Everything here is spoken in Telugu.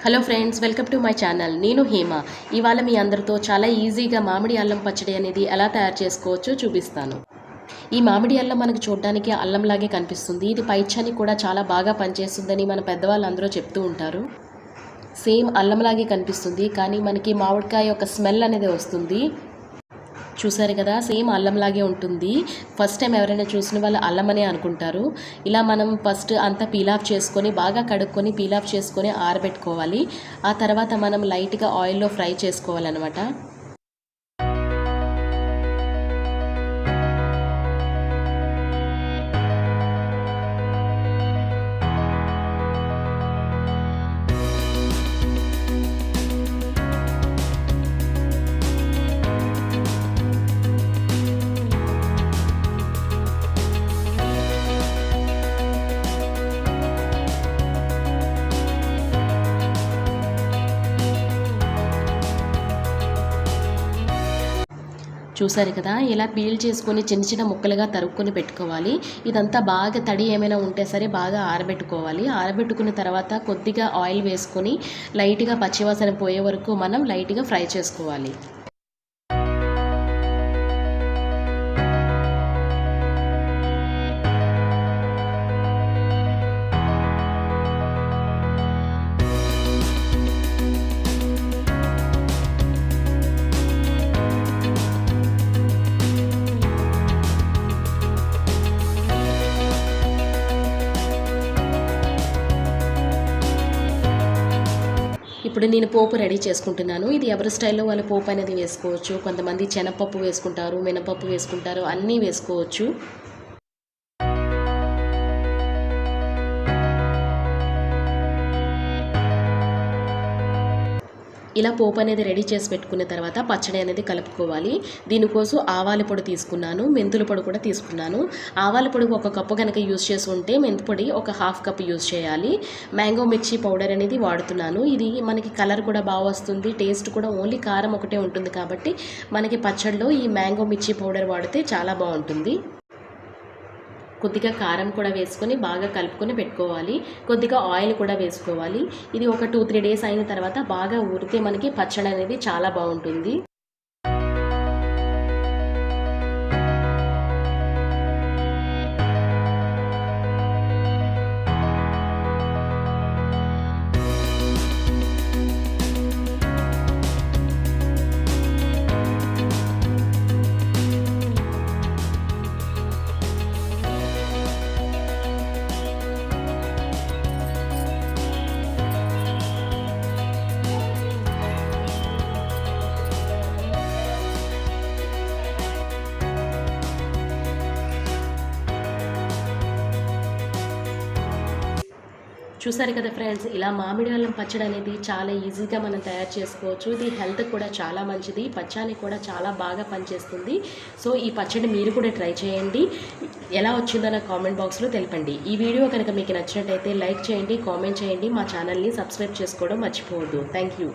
Hello friends, welcome to my channel. నేను హేమ. ఇవాళ మీ అందరితో చాలా ఈజీగా మామిడి అల్లం పచ్చడి అనేది ఎలా తయారు చేసుకోవచ్చో చూపిస్తాను. ఈ మామిడి అల్లం మనకు చూడడానికి అల్లంలాగే కనిపిస్తుంది. ఇది పైచ్యానికి కూడా చాలా బాగా పనిచేస్తుందని మన పెద్దవాళ్ళు అందరూ చెప్తూ ఉంటారు. సేమ్ అల్లంలాగే కనిపిస్తుంది, కానీ మనకి మామిడికాయ యొక్క స్మెల్ అనేది వస్తుంది. చూసారు కదా, సేమ్ అల్లంలాగే ఉంటుంది. ఫస్ట్ టైం ఎవరైనా చూసిన వాళ్ళు అల్లం అనే అనుకుంటారు. ఇలా మనం ఫస్ట్ అంతా పీల్ ఆఫ్ చేసుకొని బాగా కడుక్కొని పీల్ ఆఫ్ చేసుకొని ఆరబెట్టుకోవాలి. ఆ తర్వాత మనం లైట్గా ఆయిల్లో ఫ్రై చేసుకోవాలన్నమాట. చూసారు కదా, ఇలా పీల్ చేసుకొని చిన్న చిన్న ముక్కలుగా తరుక్కొని పెట్టుకోవాలి. ఇదంతా బాగా తడి ఏమైనా ఉంటే సరే బాగా ఆరబెట్టుకోవాలి. ఆరబెట్టుకున్న తర్వాత కొద్దిగా ఆయిల్ వేసుకొని లైట్గా పచ్చివాసన పోయే వరకు మనం లైట్గా ఫ్రై చేసుకోవాలి. ఇప్పుడు నేను పోపు రెడీ చేసుకుంటున్నాను. ఇది ఎవరి స్టైల్లో వాళ్ళు పోపు అనేది వేసుకోవచ్చు. కొంతమంది శనగపప్పు వేసుకుంటారు, మినపప్పు వేసుకుంటారు, అన్నీ వేసుకోవచ్చు. ఇలా పోపు అనేది రెడీ చేసి పెట్టుకున్న తర్వాత పచ్చడి అనేది కలుపుకోవాలి. దీనికోసం ఆవాల పొడి తీసుకున్నాను, మెంతుల పొడి కూడా తీసుకున్నాను. ఆవాల పొడి 1 కప్పు కనుక యూజ్ చేసి ఉంటే మెంతి పొడి 1/2 కప్ యూజ్ చేయాలి. మ్యాంగో మిర్చి పౌడర్ అనేది వాడుతున్నాను. ఇది మనకి కలర్ కూడా బాగా వస్తుంది, టేస్ట్ కూడా ఓన్లీ కారం ఒకటే ఉంటుంది కాబట్టి మనకి పచ్చడిలో ఈ మ్యాంగో మిర్చి పౌడర్ వాడితే చాలా బాగుంటుంది. కొద్దిగా కారం కూడా వేసుకొని బాగా కలుపుకొని పెట్టుకోవాలి. కొద్దిగా ఆయిల్ కూడా వేసుకోవాలి. ఇది ఒక 2-3 డేస్ అయిన తర్వాత బాగా ఊరితే మనకి పచ్చడి అనేది చాలా బాగుంటుంది. చూసారు కదా ఫ్రెండ్స్, ఇలా మామిడి అల్లం పచ్చడి అనేది చాలా ఈజీగా మనం తయారు చేసుకోవచ్చు. ఇది హెల్త్ కూడా చాలా మంచిది, పచ్చానికి కూడా చాలా బాగా పనిచేస్తుంది. సో ఈ పచ్చడి మీరు కూడా ట్రై చేయండి. ఎలా వచ్చిందో నా కామెంట్ బాక్స్లో తెలపండి. ఈ వీడియో కనుక మీకు నచ్చినట్టయితే లైక్ చేయండి, కామెంట్ చేయండి. మా ఛానల్ని సబ్స్క్రైబ్ చేసుకోవడం మర్చిపోవద్దు. Thank you.